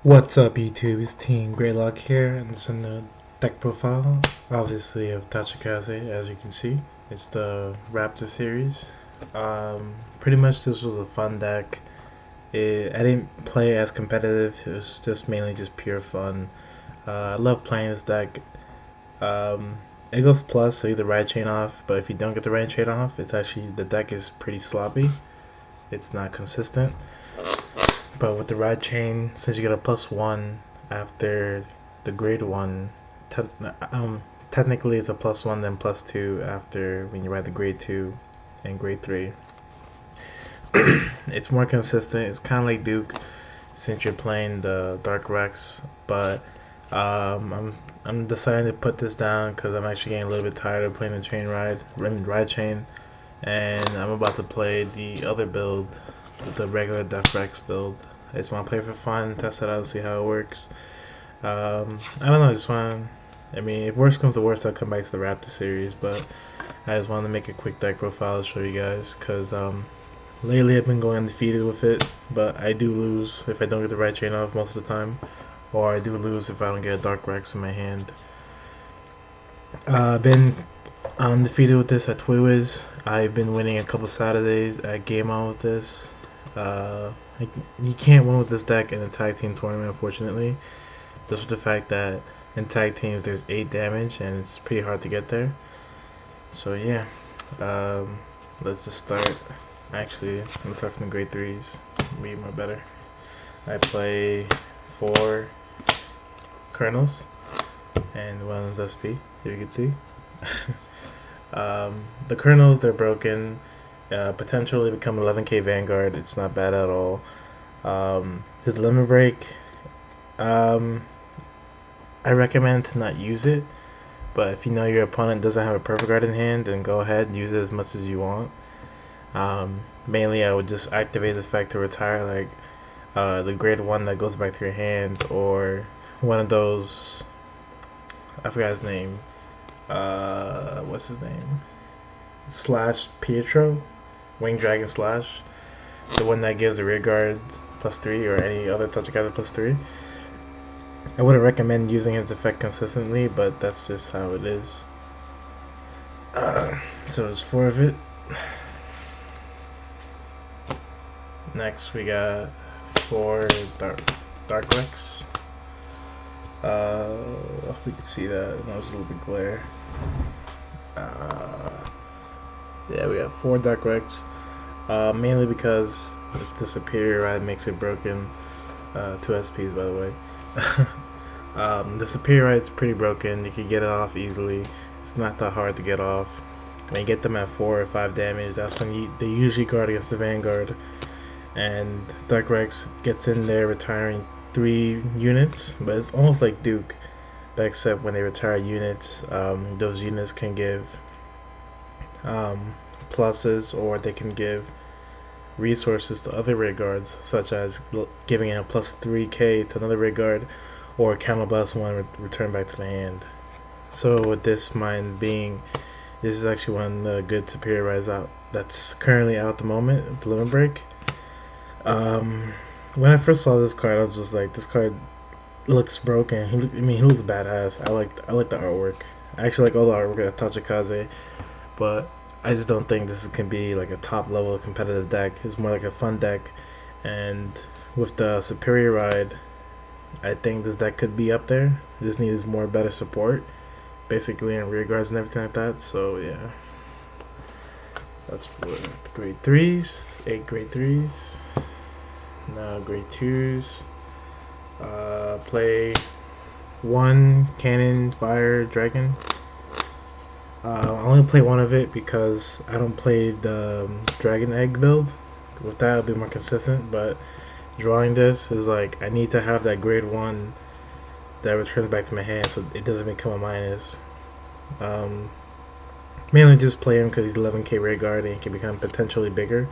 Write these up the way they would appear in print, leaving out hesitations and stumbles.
What's up YouTube, it's Team Greylock here, and it's in the deck profile, obviously of Tachikaze, as you can see. It's the Raptor series. Pretty much this was a fun deck. I didn't play as competitive, it was just mainly just pure fun. I love playing this deck. It goes plus, so you get the right chain off, but if you don't get the right chain off, it's actually, the deck is pretty sloppy. It's not consistent. But with the ride chain, since you get a +1 after the grade 1, technically it's a +1 then +2 after when you ride the grade 2 and grade 3. It's more consistent. It's kind of like Duke since you're playing the Dark Rex, but I'm deciding to put this down because I'm actually getting a little bit tired of playing the ride chain, and I'm about to play the other build, the regular Death Rex build. I just want to play for fun, test it out, and see how it works. I don't know, I just want to, if worst comes to worst, I'll come back to the Raptor series, but I just wanted to make a quick deck profile to show you guys, because lately I've been going undefeated with it, but I do lose if I don't get the right chain off most of the time, or I do lose if I don't get a Dark Rex in my hand. I've been undefeated with this at Twiwiz. I've been winning a couple Saturdays at Game On with this. You can't win with this deck in a tag team tournament, unfortunately. Just with the fact that in tag teams there's 8 damage and it's pretty hard to get there. So yeah, let's just start. Actually, let's start from the grade 3s. Be more better. I play 4 Colonels and 1 SP, if you can see. The Colonels, they're broken. Potentially become 11k Vanguard. It's not bad at all. His limit break, I recommend to not use it, but if you know your opponent doesn't have a perfect guard in hand, then go ahead and use it as much as you want. Mainly I would just activate his effect to retire, like the grade 1 that goes back to your hand, or one of those, I forgot his name, what's his name, Slash Pietro, Wing Dragon Slash, the one that gives the rear guard +3 or any other Tachikaze +3. I wouldn't recommend using his effect consistently, but that's just how it is. So there's 4 of it. Next we got 4 Dark Rex. We can see that. I know it's a little bit glare. Yeah, we got 4 Dark Rex. Mainly because the superior ride makes it broken. 2 SPs, by the way. The superior ride's pretty broken. You can get it off easily. It's not that hard to get off. When you get them at 4 or 5 damage, that's when they usually guard against the Vanguard. And Dark Rex gets in there retiring 3 units, but it's almost like Duke, but except when they retire units, those units can give pluses, or they can give resources to other rear guards, such as giving a +3k to another rear guard, or counterblast 1 return back to the hand. So with this mind being, this is actually one of the good superior rides out that's currently out at the moment with the limit break. When I first saw this card, I was just like, this card looks broken. He looks badass. I like the artwork. I actually like all the artwork at Tachikaze, but I just don't think this can be like a top level competitive deck. It's more like a fun deck, and with the superior ride, I think this deck could be up there. It just needs more better support, basically, and rear guards and everything like that. So yeah, that's for the grade 3s. 8 grade 3s. Now grade 2s. Play 1 Cannon Fire Dragon. I only play 1 of it because I don't play the Dragon Egg build. With that, I'll be more consistent, but drawing this is like, I need to have that grade 1 that returns back to my hand so it doesn't become a minus. Mainly just play him because he's 11k rear guard and he can become potentially bigger.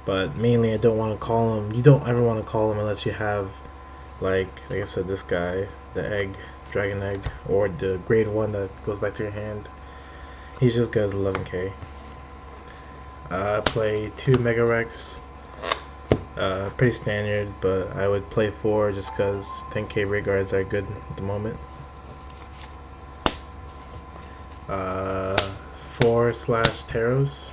But mainly I don't want to call him, you don't ever want to call him unless you have, like I said, this guy, the egg, Dragon Egg, or the grade 1 that goes back to your hand. He's just good as 11k. I play 2 Mega Rex. Pretty standard, but I would play 4 just because 10k rear guards are good at the moment. 4/Taros.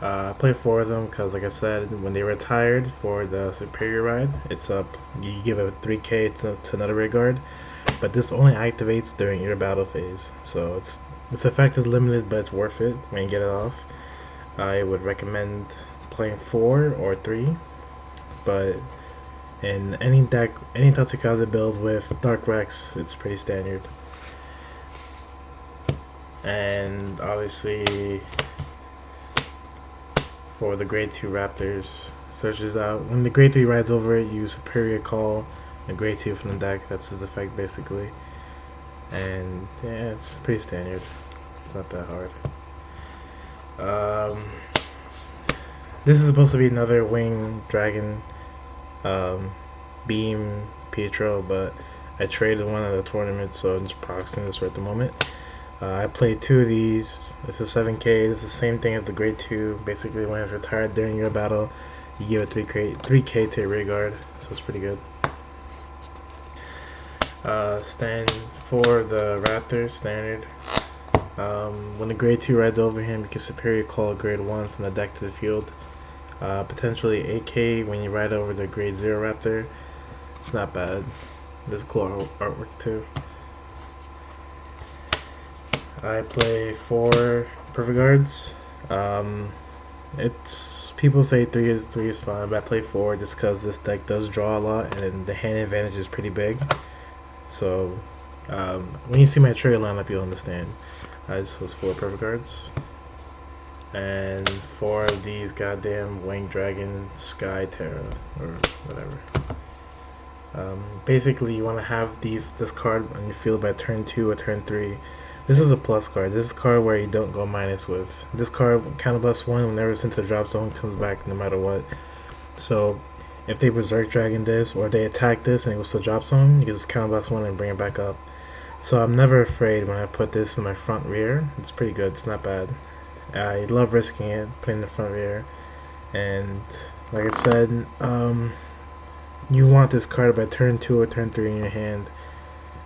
I play 4 of them because, like I said, when they retired for the superior ride, it's up. You give a 3k to another rear guard, but this only activates during your battle phase. So its effect is limited, but it's worth it when you get it off. I would recommend playing 4 or 3, but in any deck, any Tachikaze build with Dark Rex, it's pretty standard. And obviously, for the grade 2 Raptors, searches out. When the grade 3 rides over it, use Superior Call, a grade 2 from the deck. That's his effect basically. And yeah, it's pretty standard. It's not that hard. This is supposed to be another Wing Dragon Beam Pietro, but I traded one at the tournament, so I'm just proxying this right at the moment. I played 2 of these. This is 7k. This is the same thing as the grade 2. Basically, when it's retired during your battle, you give a 3k to your rear guard, so it's pretty good. Stand for the Raptor, standard. When the grade 2 rides over him, you can superior call a grade 1 from the deck to the field. Potentially 8k when you ride over the grade 0 Raptor. It's not bad. There's cool artwork too. I play 4 perfect guards. It's people say 3 is fine, but I play 4 just because this deck does draw a lot and the hand advantage is pretty big. So when you see my trigger lineup, you'll understand. I just chose 4 perfect guards and 4 of these goddamn Winged Dragon Sky Terra or whatever. Basically, you want to have this card on your field by turn 2 or turn 3. This is a plus card. This is a card where you don't go minus with. This card counterblast 1 whenever it's into the drop zone, comes back no matter what. So if they Berserk Dragon this or they attack this and it goes to the drop zone, you can just counterblast 1 and bring it back up. So I'm never afraid when I put this in my front rear. It's pretty good. It's not bad. I love risking it, putting the front rear. And like I said, you want this card by turn 2 or turn 3 in your hand.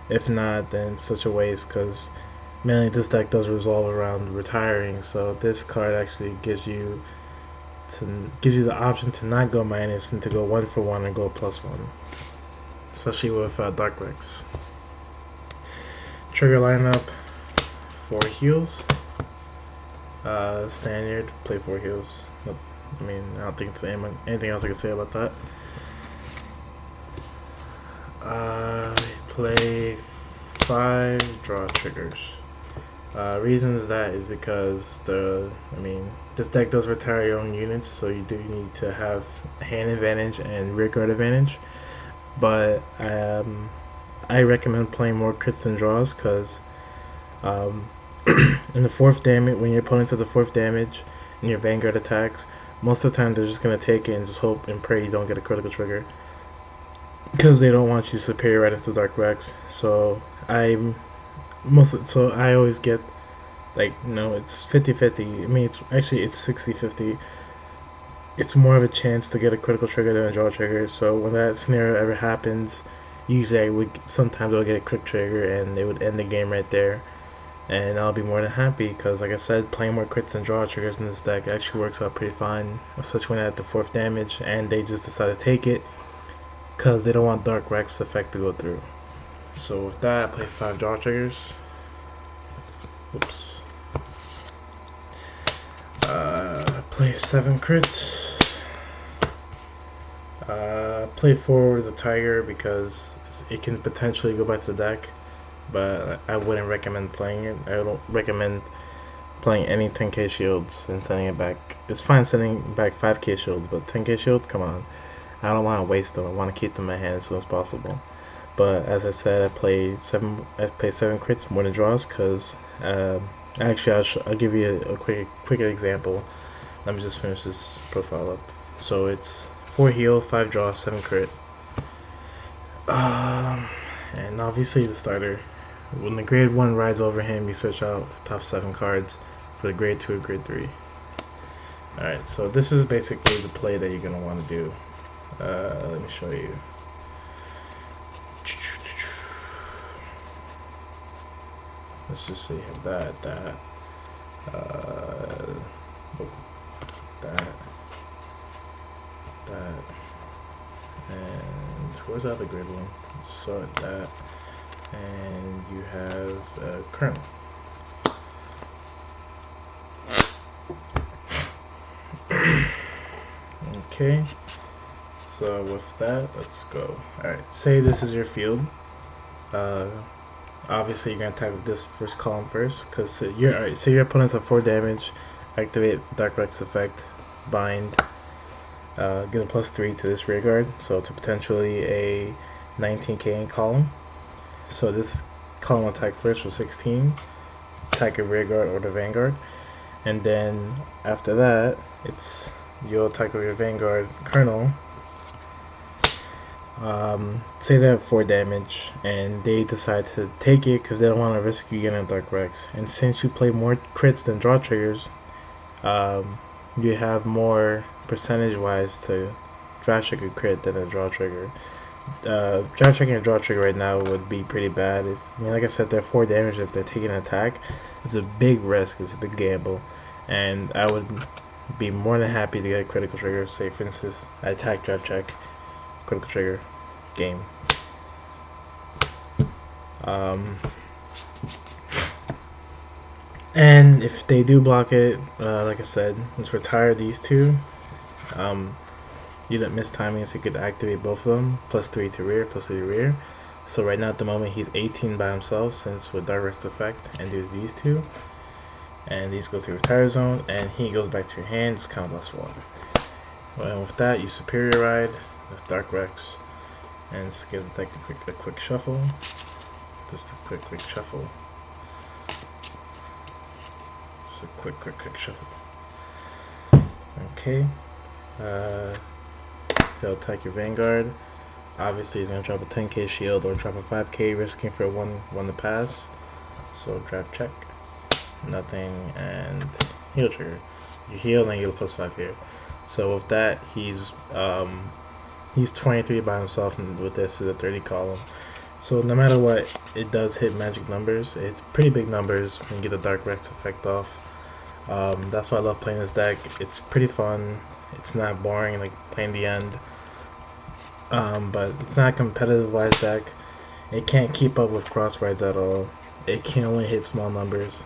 If not, then it's such a waste because mainly this deck does resolve around retiring, so this card actually gives you the option to not go minus and to go 1 for 1 and go +1, especially with Dark Rex. Trigger lineup: 4 heals. Standard, play 4 heals. I mean, I don't think there's anything else I can say about that. I play 5 draw triggers. Reasons that is because this deck does retire your own units, so you do need to have hand advantage and rear guard advantage. But I recommend playing more crits and draws because in the 4th damage, when your opponent's at the 4th damage and your Vanguard attacks, most of the time they're just gonna take it and just hope and pray you don't get a critical trigger because they don't want you to superior right into Dark Rex. So I always get, like, it's 50-50. I mean, it's 60-50. It's more of a chance to get a critical trigger than a draw trigger. So when that scenario ever happens, usually sometimes I'll get a crit trigger and it would end the game right there. And I'll be more than happy because, like I said, playing more crits and draw triggers in this deck actually works out pretty fine, especially when they're at the 4th damage and they just decide to take it because they don't want Dark Rex effect to go through. So with that, I play 5 draw triggers. Oops. Play 7 crits. Play 4 with the Tiger because it can potentially go back to the deck, but I wouldn't recommend playing it. I don't recommend playing any 10k shields and sending it back. It's fine sending back 5k shields, but 10k shields, come on. I don't want to waste them. I want to keep them in my hand as soon as possible. But as I said, I play 7 crits more than draws because actually I'll give you a quick example. Let me just finish this profile up. So it's 4 heal, 5 draw, 7 crit. And obviously the starter. When the grade 1 rides over him, you search out top 7 cards for the grade 2 or grade 3. Alright, so this is basically the play that you're going to want to do. Let me show you. Let's just say you have that, that, and where's the other grid one? Sort that, and you have kernel. Okay, so with that, let's go. Alright, say this is your field. Obviously you're going to attack with this first column first, because say your opponent's at 4 damage, activate Dark Rex effect, bind, give a +3 to this rear guard, so it's potentially a 19k column. So this column will attack first with 16, attack a rear guard or the Vanguard, and then after that, you'll attack with your Vanguard Colonel. Say they have 4 damage and they decide to take it because they don't want to risk you getting a Dark Rex, and since you play more crits than draw triggers, you have more percentage wise to draft trigger crit than a draw trigger. Draft trigger and draw trigger right now would be pretty bad. Like I said, they're 4 damage. If they're taking an attack, it's a big risk, it's a big gamble, and I would be more than happy to get a critical trigger. Say for instance, I attack, draft check, critical trigger, game. And if they do block it, like I said, let's retire these two. You didn't miss timing, so you could activate both of them, +3 to rear, +3 to rear. So right now at the moment he's 18 by himself, since with Dark Rex effect, and do these two, and these go to retire zone, and he goes back to your hand, just count +1. Well, and with that, you superior ride with Dark Rex, and just give the deck a quick shuffle. Just a quick shuffle. Just a quick shuffle. Okay. He'll attack your Vanguard. Obviously, he's gonna drop a 10k shield or drop a 5k, risking for one to pass. So draft check. Nothing, and heal trigger. You heal and you get a +5 here. So with that, he's 23 by himself, and with this is a 30 column. So no matter what, it does hit magic numbers. It's pretty big numbers when you get the Dark Rex effect off. That's why I love playing this deck. It's pretty fun. It's not boring like playing the end. But it's not a competitive wise deck. It can't keep up with cross rides at all. It can only hit small numbers.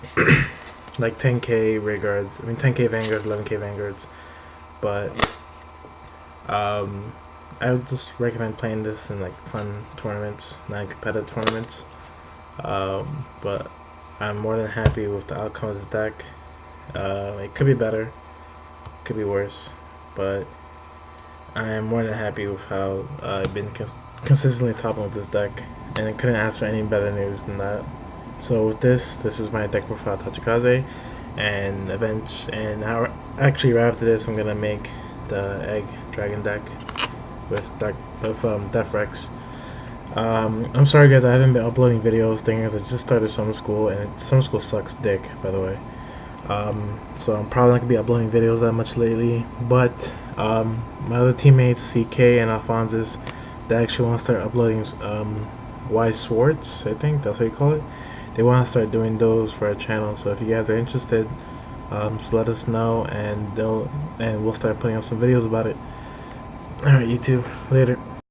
Like 10k rear guards, 10k Vanguards, 11k Vanguards. But I would just recommend playing this in like fun tournaments, not competitive tournaments. But I'm more than happy with the outcome of this deck. It could be better, could be worse, but I am more than happy with how I've been consistently topping with this deck, and I couldn't ask for any better news than that. So with this is my deck profile Tachikaze, and actually right after this I'm gonna make the Egg Dragon deck with Def Rex. I'm sorry guys, I haven't been uploading videos. Thing is, I just started summer school, and summer school sucks dick, by the way. So I'm probably not gonna be uploading videos that much lately, but my other teammates CK and Alphonsus, they actually want to start uploading Y Swords, I think that's what you call it. They want to start doing those for our channel, so if you guys are interested, just let us know, and we'll start putting up some videos about it. Alright, YouTube, later.